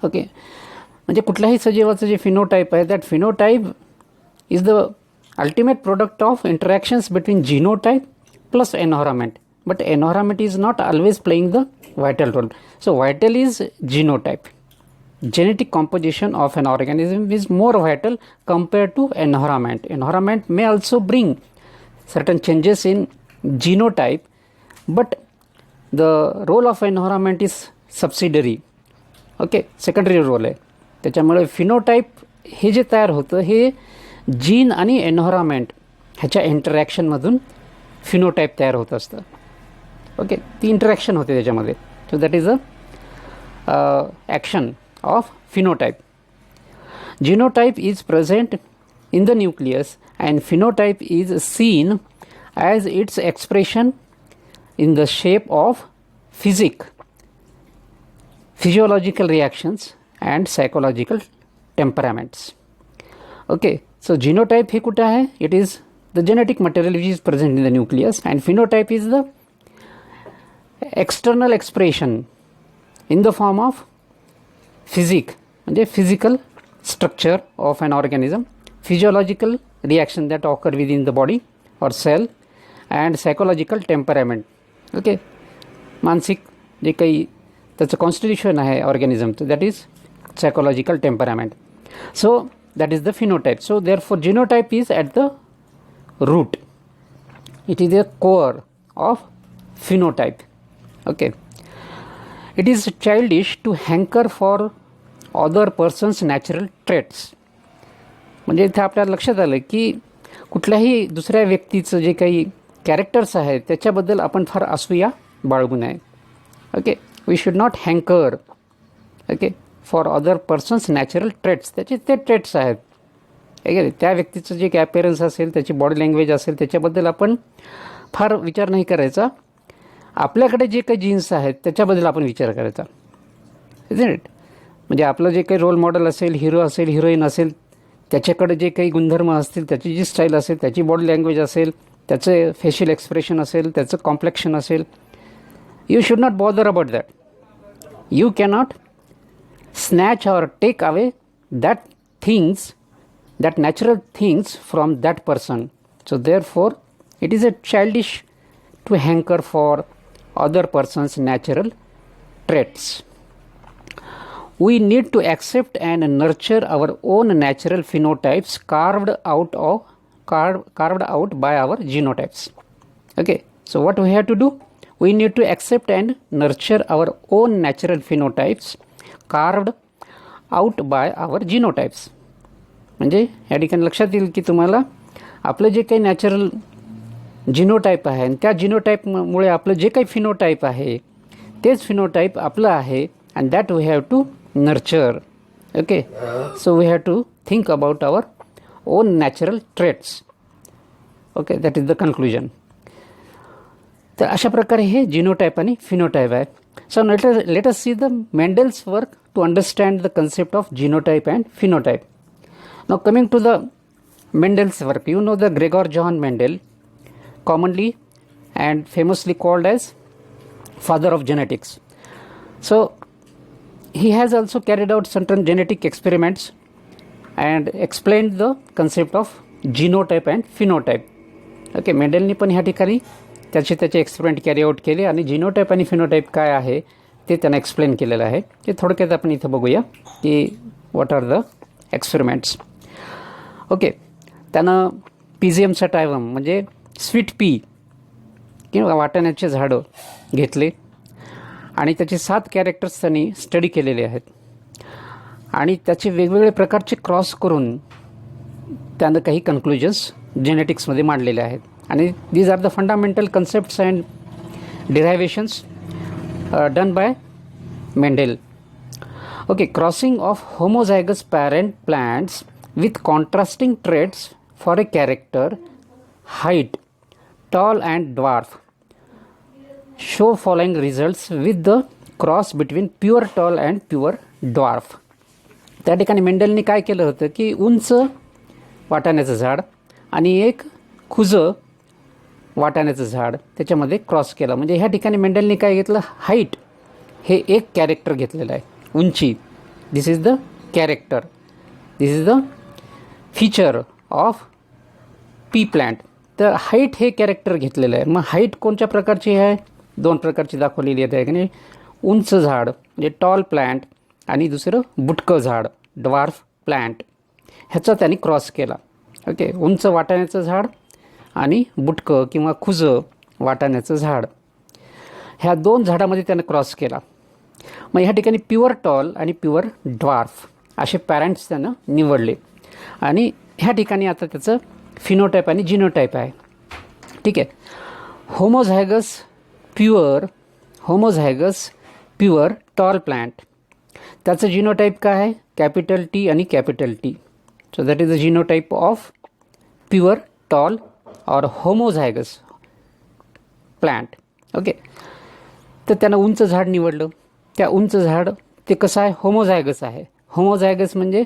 Okay, म्हणजे कुठल्याही सजीवाचं जे फिनोटाइप आहे that phenotype is the ultimate product of interactions between genotype plus environment. But environment is not always playing the vital role. So vital is genotype. Genetic composition of an organism is more vital compared to environment. Environment may also bring certain changes in genotype, but the role of environment is subsidiary. Okay, secondary role आहे. त्याच्यामुळे फिनोटाइप हे जे तयार होतं हे जीन आणि एन्व्हायरमेंट ह्याच्या इंटरॅक्शनमधून फिनोटाइप तयार होत असतं. ओके, ती इंटरॅक्शन होते त्याच्यामध्ये. So that is a action of phenotype. Genotype is present in the nucleus and phenotype is seen as its expression in the shape of physiological reactions and psychological temperaments. Okay, so genotype हे कुठे आहे? It is the genetic material which is present in the nucleus and phenotype is the external expression in the form of म्हणजे physical structure of an organism, physiological reaction that occur within the body or cell and psychological temperament. ओके, मानसिक जे काही त्याचं कॉन्स्टिट्यूशन आहे ऑर्गॅनिझमचं that is psychological temperament. So that is the phenotype. So therefore genotype is at the root. It is the core of phenotype. Okay, it is childish to hanker for other person's natural traits. म्हणजे इथे आपल्याला लक्षात आलं की कुठल्याही दुसऱ्या व्यक्तीचं जे काही कॅरेक्टर्स आहेत त्याच्याबद्दल आपण फार असूया बाळगू नये. Okay, we should not hanker okay for other persons natural traits. त्याचे ते ट्रेट्स आहेत. ओके, त्या व्यक्तीचं जे काही अपीअरन्स असेल, त्याची बॉडी लँग्वेज असेल, त्याच्याबद्दल आपण फार विचार नाही करायचा. आपल्याकडे जे काही जीन्स आहेत त्याच्याबद्दल आपण विचार करायचा. Isn't it. म्हणजे आपलं जे काही रोल मॉडेल असेल, हिरो असेल, हिरोईन असेल, त्याच्याकडे जे काही गुणधर्म असतील, त्याची जी स्टाईल असेल, त्याची बॉडी लँग्वेज असेल, त्याचं फेशियल एक्सप्रेशन असेल, त्याचं कॉम्प्लेक्शन असेल, you should not bother about that. You cannot snatch or take away that things, that natural things from that person. So therefore it is a childish to hanker for other person's natural traits. We need to accept and nurture our own natural phenotypes carved out by our genotypes. Okay, so what we have to do, we need to accept and nurture our own natural phenotypes carved out by our genotypes. म्हणजे या ठिकाणी लक्षात येईल की तुम्हाला आपलं जे काही नॅचरल जिनोटाईप आहे आणि त्या जिनोटाईपमुळे आपलं जे काही फिनोटाईप आहे तेच फिनोटाईप आपलं आहे and that we have to nurture. Okay, so we have to think about our own natural traits. Okay, that is the conclusion. तर अशा प्रकारे हे जिनोटाईप आणि फिनोटाईप आहे. So let us see the Mendel's work to understand the concept of genotype and phenotype. Now coming to the Mendel's work, you know the Gregor Johann Mendel, commonly and famously called as father of genetics. So he has also carried out certain genetic experiments and explained the concept of genotype and phenotype. Okay, मेंडेलनी पण ह्या ठिकाणी त्याचे एक्सपेरिमेंट कॅरी आउट केले आणि जिनोटाईप आणि फिनोटाईप काय आहे ते त्यांना एक्सप्लेन केलेलं आहे. ते थोडक्यात आपण इथं बघूया की what are the experiments. Okay, त्यानं PGM सटायवम म्हणजे स्वीट पी किंवा वाटाण्याचे झाडं घेतले आणि त्याचे 7 कॅरेक्टर्स त्यांनी स्टडी केलेले आहेत आणि त्याचे वेगवेगळे प्रकारचे क्रॉस करून त्यानं काही कन्क्लुजन्स जेनेटिक्समध्ये मांडलेले आहेत. आणि these are the fundamental concepts and derivations done by Mendel. Okay, crossing of homozygous parent plants with contrasting traits for a character, height, tall and dwarf, show following results with the cross between pure tall and pure dwarf. त्या ठिकाणी मेंडेलनी काय केलं होतं की उंच वाटाण्याचं झाड आणि एक खुजं वाटाण्याचं झाड त्याच्यामध्ये क्रॉस केला. म्हणजे ह्या ठिकाणी मेंडेलनी काय घेतलं, हाईट हे एक कॅरेक्टर घेतलेलं आहे, उंची, this is the character, this is the feature of pea plant. तर हाईट हे कॅरेक्टर घेतलेलं आहे. मग हाईट कोणत्या प्रकारची आहे, 2 प्रकारची दाखवलेली आहे की नाही, उंच झाड म्हणजे टॉल प्लांट आणि दुसरं बुटकं झाड ड्वार्फ प्लांट, ह्याचा त्यांनी क्रॉस केला. ओके, उंच वाटाण्याचं झाड आणि बुटकं किंवा खुजं वाटाण्याचं झाड, ह्या 2 झाडामध्ये त्यानं क्रॉस केला. मग ह्या ठिकाणी प्युअर टॉल आणि प्युअर ड्वार्फ असे पॅरेंट्स त्यानं निवडले आणि ह्या ठिकाणी आता त्याचं फिनोटाईप आणि जिनोटाईप आहे. ठीक आहे, होमोझायगस प्युअर टॉल प्लांट, त्याचं जिनोटाईप काय आहे, कॅपिटल T आणि capital T. So that is the genotype of pure tall और होमोझायगस प्लांट. ओके, तर त्यानं उंच झाड निवडलं. त्या उंच झाड ते कसं आहे, होमोझायगस आहे. होमोझायगस म्हणजे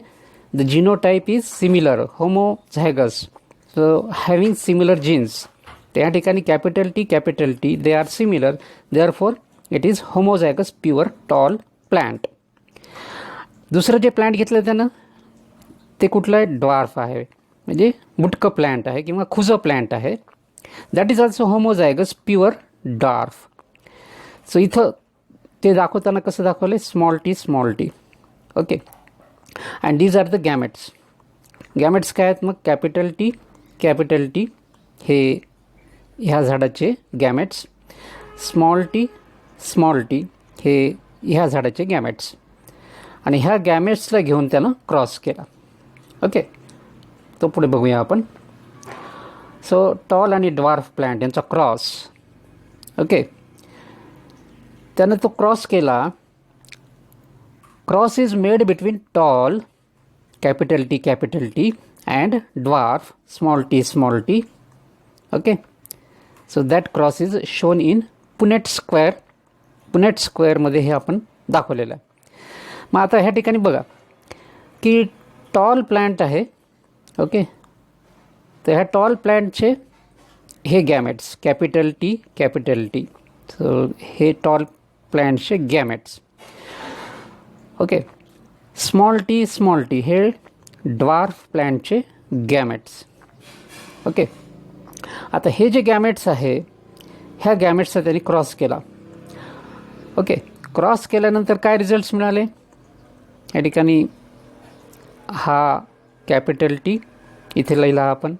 the genotype is similar, homozygous, so having similar genes. त्या ठिकाणी capital T they are similar, therefore it is homozygous pure tall plant. दुसरं जे प्लांट घेतलं त्यानं ते कुठलं आहे, ड्वार्फ आहे, म्हणजे बुटकं प्लांट आहे किंवा खुजं प्लांट आहे. That is also homozygous pure dwarf. So इथं ते दाखवताना कसं दाखवलं, small T. Okay, and these are the gametes. Gametes काय आहेत मग, कॅपिटल टी हे ह्या झाडाचे गॅमेट्स, स्मॉल टी हे ह्या झाडाचे गॅमेट्स आणि ह्या गॅमेट्सला घेऊन त्यानं क्रॉस केला. ओके, तो पुढे बघूया आपण. सो टॉल आणि ड्वार्फ प्लांट यांचा क्रॉस. ओके, त्यानं तो क्रॉस केला. Cross is made between tall capital T and dwarf small T. Okay, so that cross is shown in Punnett स्क्वेअरमध्ये हे आपण दाखवलेलं आहे. मग आता ह्या ठिकाणी बघा की टॉल प्लांट आहे. ओके, तर ह्या टॉल प्लांटचे हे gametes capital T capital T. So हे टॉल प्लांटचे गॅमेट्स. ओके, स्मॉल टी हे ड्वार्फ प्लांटचे गॅमेट्स. ओके, आता हे जे गॅमेट्स आहे ह्या गॅमेट्सचा त्यांनी क्रॉस केला. ओके, क्रॉस केल्यानंतर काय रिझल्ट्स मिळाले? या ठिकाणी हा कॅपिटल टी इथे लिहिला आपण,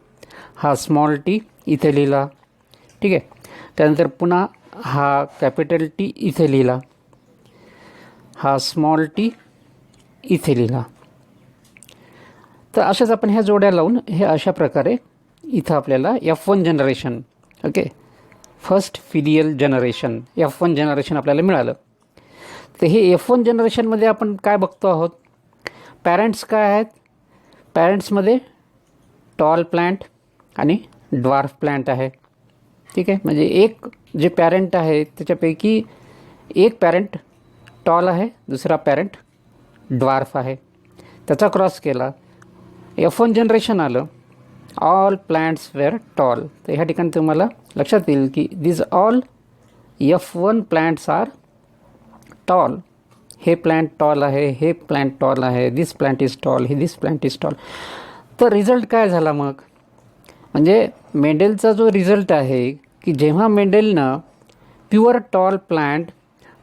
हा स्मॉल टी इथे लिहिला. ठीक आहे, त्यानंतर पुन्हा हा कॅपिटल टी इथे लिहिला, हा स्मॉल टी इथे लिहिला. तर अशाच आपण ह्या जोड्या लावून हे अशा प्रकारे इथं आपल्याला F1 generation, okay, first filial generation F1 generation आपल्याला मिळालं. तर हे F1 जनरेशनमध्ये आपण काय बघतो आहोत? पॅरेंट्स काय आहेत? पॅरेंट्समध्ये टॉल प्लांट आणि ड्वार्फ प्लांट आहे. ठीक आहे, म्हणजे एक जे पॅरेंट आहे त्याच्यापैकी एक पॅरेंट टॉल आहे, दुसरा पॅरेंट ड्वार्फ आहे. त्याचा क्रॉस केला, F1 जनरेशन आलं. All plants were tall. तर ह्या ठिकाणी तुम्हाला लक्षात येईल की this all F1 plants are tall. हे प्लांट टॉल आहे, हे प्लांट टॉल आहे, दिस प्लांट इज टॉल, हे दिस प्लांट इज टॉल. तर रिझल्ट काय झाला मग? म्हणजे मेंडेलचा जो रिझल्ट आहे की जेव्हा मेंडेलनं pure tall plant,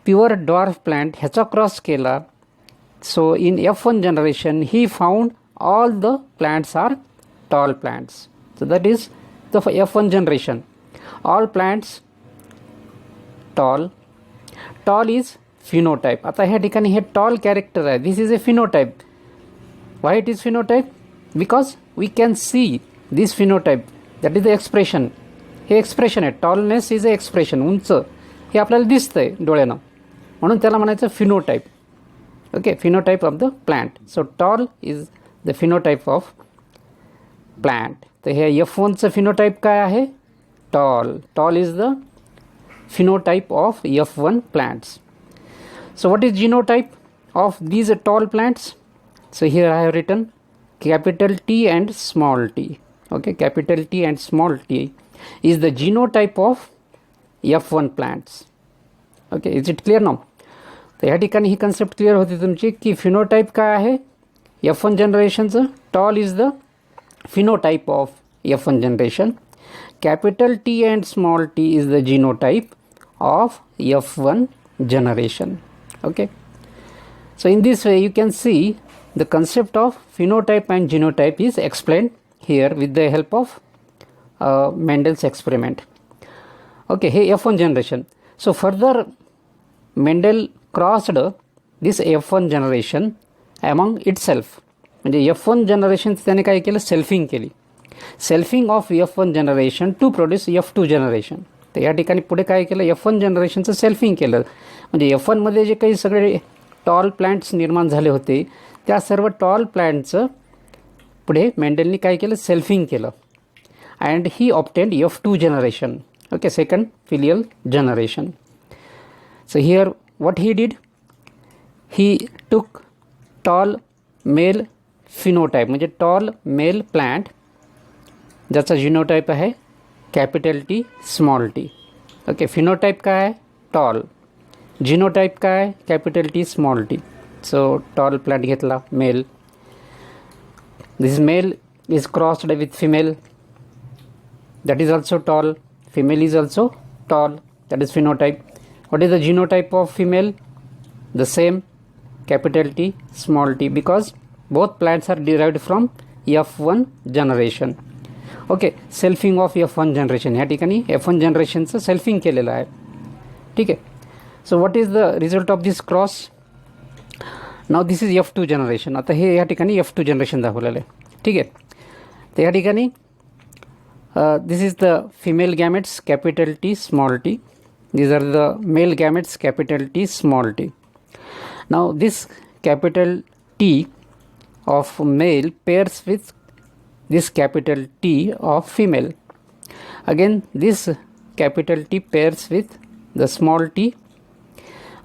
pure dwarf plant ह्याचा क्रॉस केला, so in F1 generation he found all the plants are tall plants. So that is the F1 generation. All plants tall. Tall is phenotype. आता ह्या ठिकाणी हे टॉल कॅरेक्टर आहे. This is a phenotype. Why it is phenotype? Because we can see this phenotype, that is the expression. हे एक्सप्रेशन आहे. टॉलनेस इज अ एक्सप्रेशन, उंच हे आपल्याला दिसतंय डोळ्यानं, म्हणून त्याला म्हणायचं phenotype. Okay, phenotype of the plant. So tall is the phenotype of plant. तर हे F1चं फिनोटाइप काय आहे? Tall. Tall is the phenotype of F1 plants. So what is genotype of these tall plants? So here I have written capital T and small t. Okay, capital T and small t is the genotype of F1 plants. Okay, is it clear now? तर ह्या ठिकाणी ही कन्सेप्ट क्लिअर होती तुमची की फिनोटाइप काय आहे F1 जनरेशनचं? Tall is the phenotype of F1 generation. Capital T and small t is the genotype of F1 generation. Okay, so in this way you can see the concept of phenotype and genotype is explained here with the help of Mendel's experiment. Okay, हे F1 generation. So further Mendel crossed this F1 generation among itself. म्हणजे F1 generation त्याने काय केलं? सेल्फिंग केली. Selfing of F1 generation to produce F2 generation. तर या ठिकाणी पुढे काय केलं? F1 जनरेशनचं सेल्फिंग केलं. म्हणजे F1मध्ये जे काही सगळे टॉल प्लांट्स निर्माण झाले होते त्या सर्व टॉल प्लांटचं पुढे मेंडेलनी काय केलं? सेल्फिंग केलं. And he obtained F2 generation. Okay, second filial generation. So here what he did? He took tall male phenotype, म्हणजे टॉल मेल प्लांट ज्याचा जिनोटाइप आहे कॅपिटल T स्मॉल t. ओके, फिनोटाइप काय आहे? टॉल. जिनोटाइप काय आहे? Capital T small t. So tall plant घेतला male. This male is crossed with female, that is also tall. Female is also tall, that is phenotype. What is the genotype of female? The same, capital T small t, because both plants are derived from F1 generation. Okay, selfing of F1 generation. ह्या ठिकाणी F1 जनरेशनचं सेल्फिंग केलेलं आहे. ठीक आहे. So what is the result of this cross? Now this is F2 generation. आता हे या ठिकाणी F2 जनरेशन दाखवलेलं आहे. ठीक आहे. तर या ठिकाणी this is the female gametes capital T small t. These are the male gametes capital T small t. Now this capital T of male pairs with this capital T of female. Again this capital T pairs with the small t.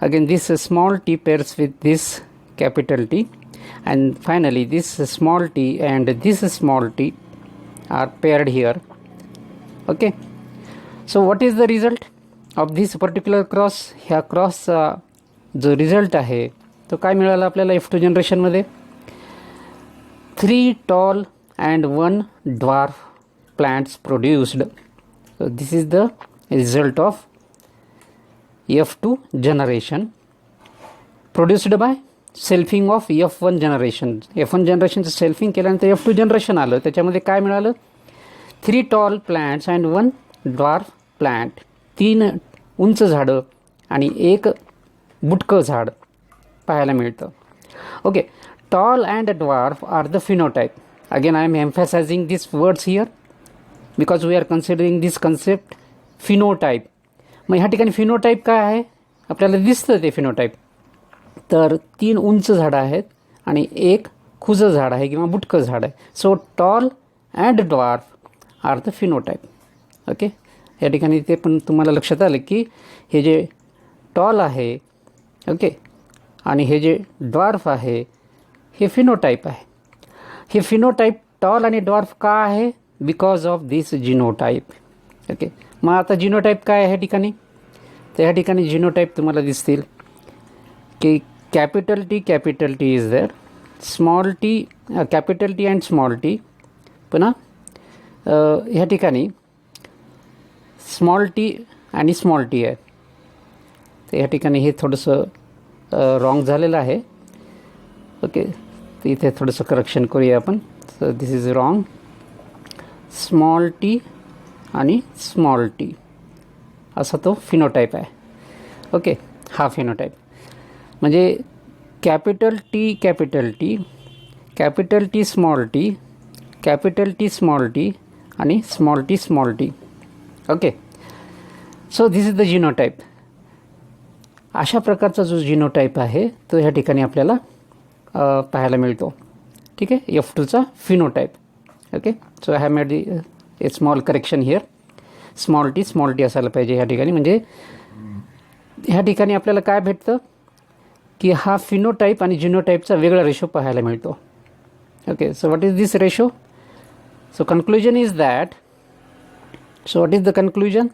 Again this small t pairs with this capital T, and finally this small t and this small t are paired here. Okay, so what is the result of this particular cross? ह्या क्रॉसचा जो रिझल्ट आहे तो काय मिळाला आपल्याला F2 जनरेशनमध्ये? 3 tall and 1 dwarf plants produced. So this is the result of F2 generation produced by selfing of F1 generation. F1 जनरेशनचं सेल्फिंग केल्यानंतर F2 जनरेशन आलं. त्याच्यामध्ये काय मिळालं? 3 tall plants and 1 dwarf plant. 3 उंच झाडं आणि 1 बुटकं झाड पाहायला मिळतं. Okay, tall and dwarf are the phenotype. Again I am emphasizing this words here because we are considering this concept phenotype. मग ह्या ठिकाणी फिनोटाईप काय आहे? आपल्याला दिसतं ते फिनोटाईप. तर 3 उंच झाडं आहेत आणि 1 खुजं झाड आहे किंवा बुटकं झाड आहे. So tall and dwarf are the phenotype. Okay, या ठिकाणी ते पण तुम्हाला लक्षात आलं की हे जे टॉल आहे, ओके, आणि हे जे ड्वार्फ आहे हे फिनोटाईप आहे. हे फिनोटाईप टॉल आणि ड्वार्फ का आहे? Because of this genotype. Okay, मग आता जिनोटाईप काय आहे ह्या ठिकाणी? तर ह्या ठिकाणी जिनोटाईप तुम्हाला दिसतील की capital T is there, small T, capital T and small T. पुन्हा ह्या ठिकाणी स्मॉल टी आणि स्मॉल टी आहे. तर ह्या ठिकाणी हे थोडंसं रॉंग झालेलं आहे. ओके, तर इथे थोडंसं करेक्शन करूया आपण. So this is wrong. Small T आणि स्मॉल टी असा तो फिनोटाईप आहे. ओके, हा फिनोटाईप म्हणजे capital T capital T, capital T small T, capital T small T आणि small T small T. Okay, so this is the genotype. अशा प्रकारचा जो जिनोटाईप आहे तो ह्या ठिकाणी आपल्याला पाहायला मिळतो. ठीक आहे, F2चा phenotype. Okay, so I have made a small correction here. Small T असायला पाहिजे ह्या ठिकाणी. म्हणजे ह्या ठिकाणी आपल्याला काय भेटतं की हा फिनोटाईप आणि जिनोटाईपचा वेगळा रेशो पाहायला मिळतो. Okay, so what is this ratio? So conclusion is that, so what is the conclusion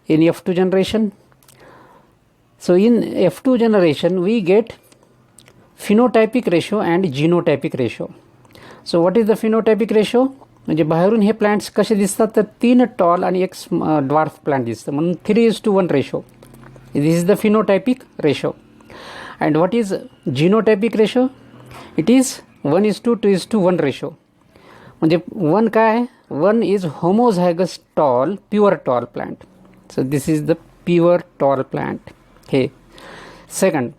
in F2 generation? So in F2 generation we get phenotypic ratio and genotypic ratio. So what is the phenotypic ratio? म्हणजे बाहेरून हे प्लांट्स कसे दिसतात? तर 3 टॉल आणि 1 ड्वार्फ प्लांट दिसतं, म्हणून 3:1 ratio. This is the phenotypic ratio. And what is genotypic ratio? It is 1:2:1 ratio. म्हणजे 1 काय आहे? 1 is homozygous tall pure tall plant. So this is the pure tall plant. हे second,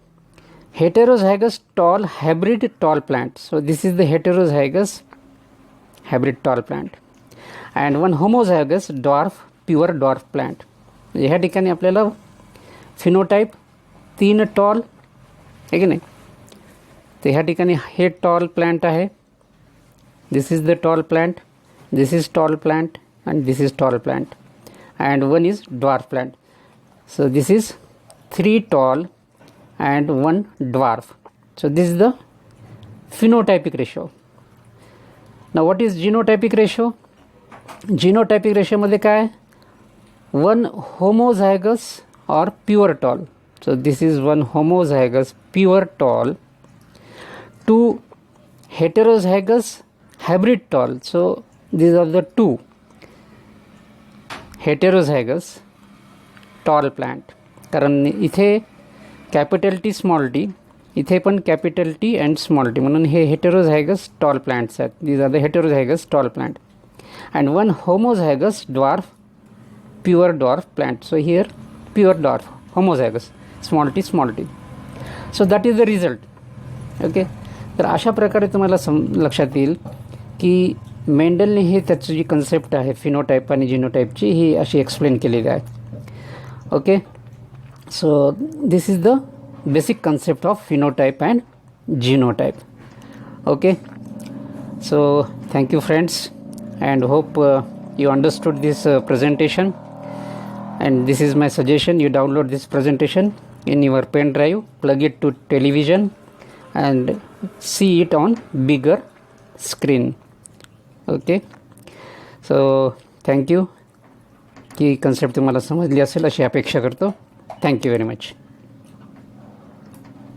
heterozygous tall hybrid tall plant. So this is the heterozygous hybrid tall plant. And 1 homozygous dwarf pure dwarf plant. म्हणजे ह्या ठिकाणी आपल्याला फिनोटाईप 3 टॉल आहे की नाही? तर ह्या ठिकाणी हे टॉल प्लांट आहे. This is the tall plant, this is tall plant and this is tall plant, and 1 is dwarf plant. So this is 3 tall and 1 dwarf. So this is the phenotypic ratio. Now what is genotypic ratio? Genotypic ratio मध्ये काय? 1 homozygous or pure tall. So this is 1 homozygous pure tall, 2 heterozygous hybrid tall. So these are the 2 heterozygous tall plant. कारण इथे कॅपिटल टी स्मॉल टी, इथे पण capital T and small T, म्हणून हे हेटेरोझायगस टॉल प्लांट्स आहेत. These are the heterozygous tall plant. And 1 homozygous dwarf pure dwarf plant. So here pure dwarf homozygous small T. So that is the result. Okay, तर अशा प्रकारे तुम्हाला लक्षात येईल की मेंडलने हे त्याची जी कन्सेप्ट आहे फिनोटाईप आणि जिनोटाईपची ही अशी एक्सप्लेन केलेली आहे. Okay, so this is the basic concept of phenotype and genotype. Okay, so thank you friends and hope you understood this presentation, and this is my suggestion: you download this presentation in your pen drive, plug it to television, and see it on bigger screen. Okay, so thank you. की कन्सेप्ट तुम्हाला समजली असेल अशी अपेक्षा करतो. Thank you very much.